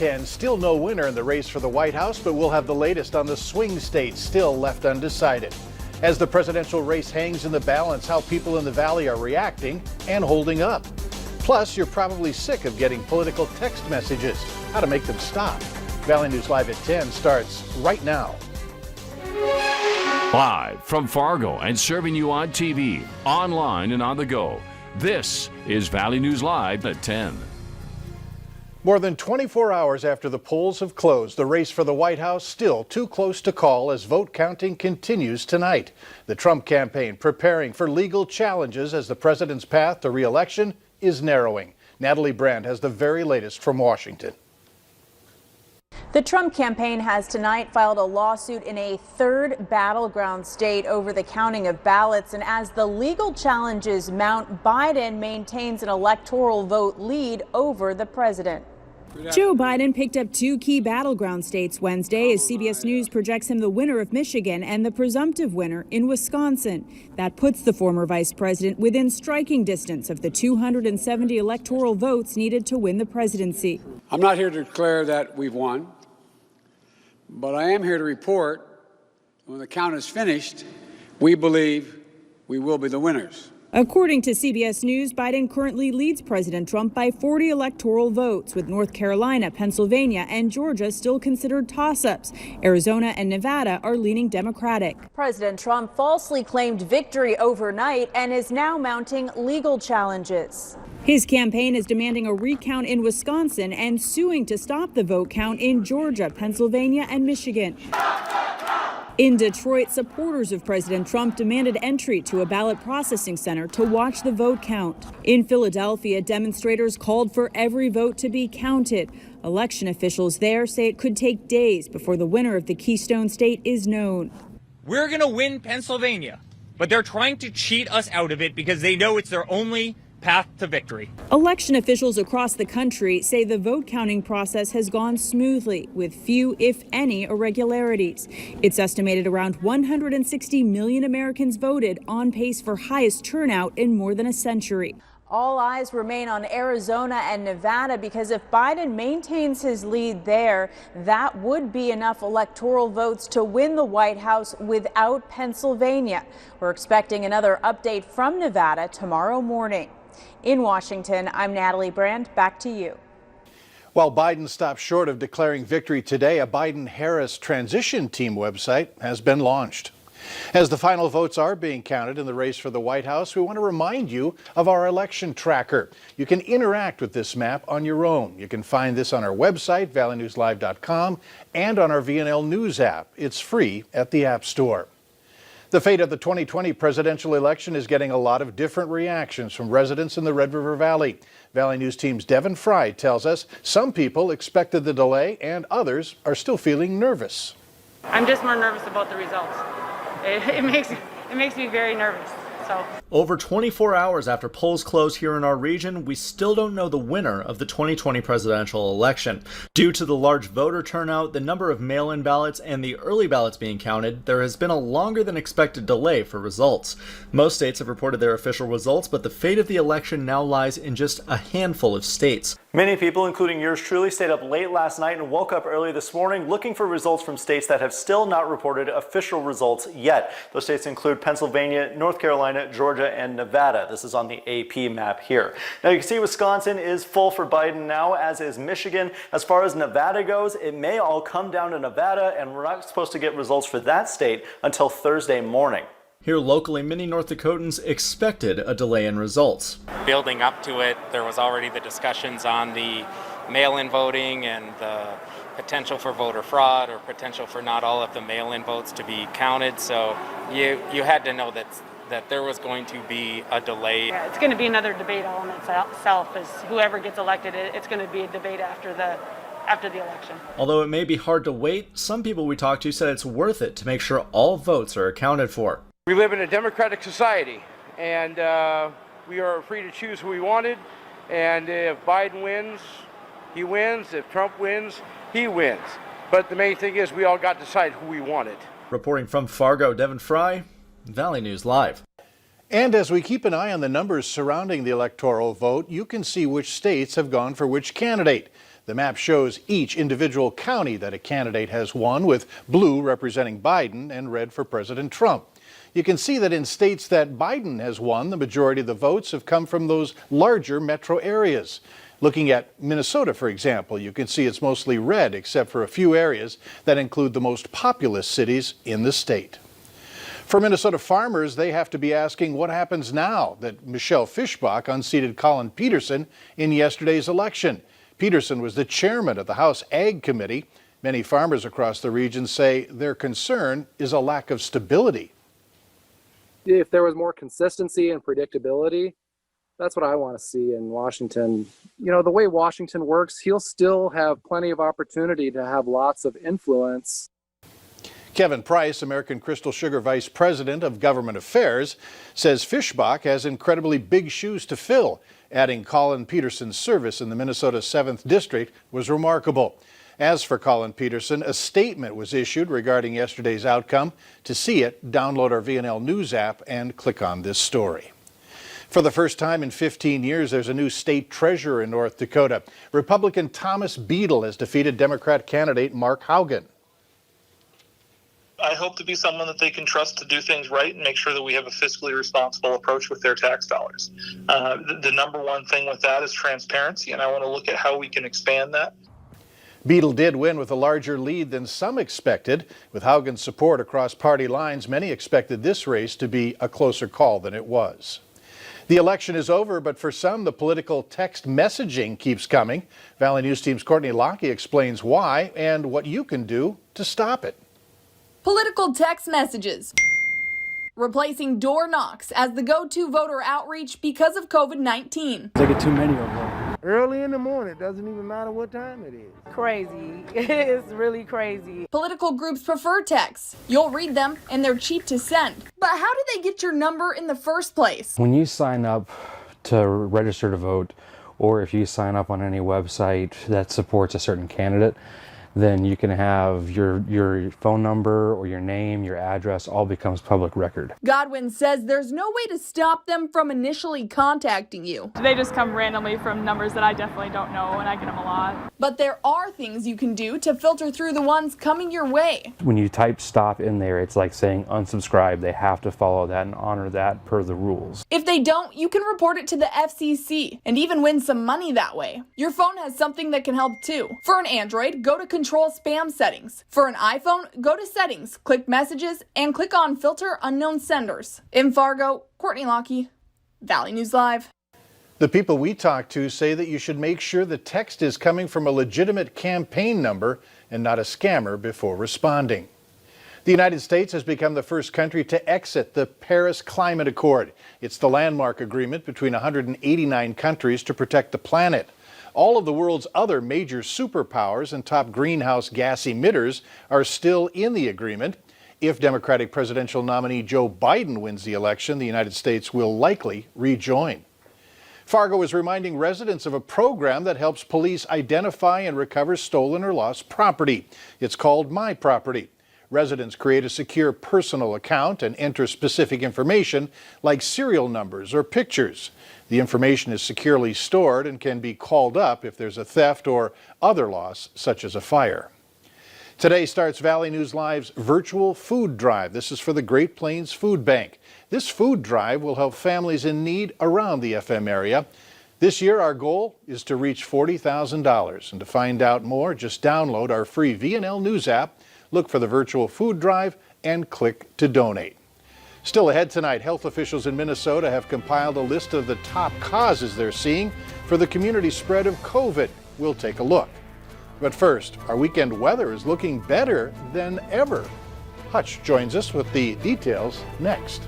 10. Still no winner in the race for the White House, but we'll have the latest on the swing states still left undecided. As the presidential race hangs in the balance, how people in the Valley are reacting and holding up. Plus, you're probably sick of getting political text messages. How to make them stop. Valley News Live at 10 starts right now. Live from Fargo and serving you on TV, online and on the go. This is Valley News Live at 10. More than 24 hours after the polls have closed, the race for the White House still too close to call as vote counting continues tonight. The Trump campaign preparing for legal challenges as the president's path to re-election is narrowing. Natalie Brand has the very latest from Washington. The Trump campaign has tonight filed a lawsuit in a third battleground state over the counting of ballots. And as the legal challenges mount, Biden maintains an electoral vote lead over the president. Joe Biden picked up two key battleground states Wednesday as CBS News projects him the winner of Michigan and the presumptive winner in Wisconsin. That puts the former vice president within striking distance of the 270 electoral votes needed to win the presidency. I'm not here to declare that we've won, but I am here to report when the count is finished, we believe we will be the winners. According to CBS News, Biden currently leads President Trump by 40 electoral votes, with North Carolina, Pennsylvania, and Georgia still considered toss-ups. Arizona and Nevada are leaning Democratic. President Trump falsely claimed victory overnight and is now mounting legal challenges. His campaign is demanding a recount in Wisconsin and suing to stop the vote count in Georgia, Pennsylvania, and Michigan. In Detroit, supporters of President Trump demanded entry to a ballot processing center to watch the vote count. In Philadelphia, demonstrators called for every vote to be counted. Election officials there say it could take days before the winner of the Keystone State is known. We're going to win Pennsylvania, but they're trying to cheat us out of it because they know it's their only path to victory. Election officials across the country say the vote counting process has gone smoothly, with few, if any, irregularities. It's estimated around 160 million Americans voted, on pace for highest turnout in more than a century. All eyes remain on Arizona and Nevada because if Biden maintains his lead there, that would be enough electoral votes to win the White House without Pennsylvania. We're expecting another update from Nevada tomorrow morning. In Washington, I'm Natalie Brand. Back to you. While Biden stopped short of declaring victory today, a Biden-Harris transition team website has been launched. As the final votes are being counted in the race for the White House, we want to remind you of our election tracker. You can interact with this map on your own. You can find this on our website, valleynewslive.com, and on our VNL News app. It's free at the App Store. The fate of the 2020 presidential election is getting a lot of different reactions from residents in the Red River Valley. Valley News Team's Devin Fry tells us some people expected the delay and others are still feeling nervous. I'm just more nervous about the results. It makes me very nervous. So. Over 24 hours after polls close here in our region, we still don't know the winner of the 2020 presidential election. Due to the large voter turnout, the number of mail-in ballots, and the early ballots being counted, there has been a longer than expected delay for results. Most states have reported their official results, but the fate of the election now lies in just a handful of states. Many people, including yours truly, stayed up late last night and woke up early this morning looking for results from states that have still not reported official results yet. Those states include Pennsylvania, North Carolina, Georgia, and Nevada. This is on the AP map here. Now you can see Wisconsin is full for Biden now, as is Michigan. As far as Nevada goes, it may all come down to Nevada, and we're not supposed to get results for that state until Thursday morning. Here locally, many North Dakotans expected a delay in results. Building up to it, there was already the discussions on the mail-in voting and the potential for voter fraud or potential for not all of the mail-in votes to be counted. So you had to know that there was going to be a delay. Yeah, it's going to be another debate all in itself. As whoever gets elected, it's going to be a debate after the election. Although it may be hard to wait, some people we talked to said it's worth it to make sure all votes are accounted for. We live in a democratic society, and we are free to choose who we wanted. And if Biden wins, he wins. If Trump wins, he wins. But the main thing is we all got to decide who we wanted. Reporting from Fargo, Devin Fry, Valley News Live. And as we keep an eye on the numbers surrounding the electoral vote, you can see which states have gone for which candidate. The map shows each individual county that a candidate has won, with blue representing Biden and red for President Trump. You can see that in states that Biden has won, the majority of the votes have come from those larger metro areas. Looking at Minnesota, for example, you can see it's mostly red except for a few areas that include the most populous cities in the state. For Minnesota farmers, they have to be asking what happens now that Michelle Fischbach unseated Collin Peterson in yesterday's election. Peterson was the chairman of the House Ag Committee. Many farmers across the region say their concern is a lack of stability. If there was more consistency and predictability, that's what I want to see in Washington. You know, the way Washington works, he'll still have plenty of opportunity to have lots of influence. Kevin Price, American Crystal Sugar Vice President of Government Affairs, says Fischbach has incredibly big shoes to fill. Adding Collin Peterson's service in the Minnesota 7th District was remarkable. As for Collin Peterson, a statement was issued regarding yesterday's outcome. To see it, download our VNL News app and click on this story. For the first time in 15 years, there's a new state treasurer in North Dakota. Republican Thomas Beadle has defeated Democrat candidate Mark Haugen. I hope to be someone that they can trust to do things right and make sure that we have a fiscally responsible approach with their tax dollars. The number one thing with that is transparency, and I want to look at how we can expand that. Beadle did win with a larger lead than some expected. With Haugen's support across party lines, many expected this race to be a closer call than it was. The election is over, but for some, the political text messaging keeps coming. Valley News Team's Courtney Lockie explains why and what you can do to stop it. Political text messages replacing door knocks as the go-to voter outreach because of COVID-19. I get too many of them. Early in the morning, it doesn't even matter what time it is. Crazy. It's really crazy. Political groups prefer texts. You'll read them and they're cheap to send. But how did they get your number in the first place? When you sign up to register to vote, or if you sign up on any website that supports a certain candidate, then you can have your phone number or your name, your address, all becomes public record. Godwin says there's no way to stop them from initially contacting you. They just come randomly from numbers that I definitely don't know, and I get them a lot. But there are things you can do to filter through the ones coming your way. When you type stop in there, it's like saying unsubscribe. They have to follow that and honor that per the rules. If they don't, you can report it to the FCC and even win some money that way. Your phone has something that can help too. For an Android, go to Control Spam Settings. For an iPhone, go to Settings, click Messages, and click on Filter Unknown Senders. In Fargo, Courtney Lockie, Valley News Live. The people we talk to say that you should make sure the text is coming from a legitimate campaign number and not a scammer before responding. The United States has become the first country to exit the Paris Climate Accord. It's the landmark agreement between 189 countries to protect the planet. All of the world's other major superpowers and top greenhouse gas emitters are still in the agreement. If Democratic presidential nominee Joe Biden wins the election, the United States will likely rejoin. Fargo is reminding residents of a program that helps police identify and recover stolen or lost property. It's called My Property. Residents create a secure personal account and enter specific information like serial numbers or pictures. The information is securely stored and can be called up if there's a theft or other loss, such as a fire. Today starts Valley News Live's virtual food drive. This is for the Great Plains Food Bank. This food drive will help families in need around the FM area. This year, our goal is to reach $40,000. And to find out more, just download our free VNL News app, look for the virtual food drive, and click to donate. Still ahead tonight, health officials in Minnesota have compiled a list of the top causes they're seeing for the community spread of COVID. We'll take a look. But first, our weekend weather is looking better than ever. Hutch joins us with the details next.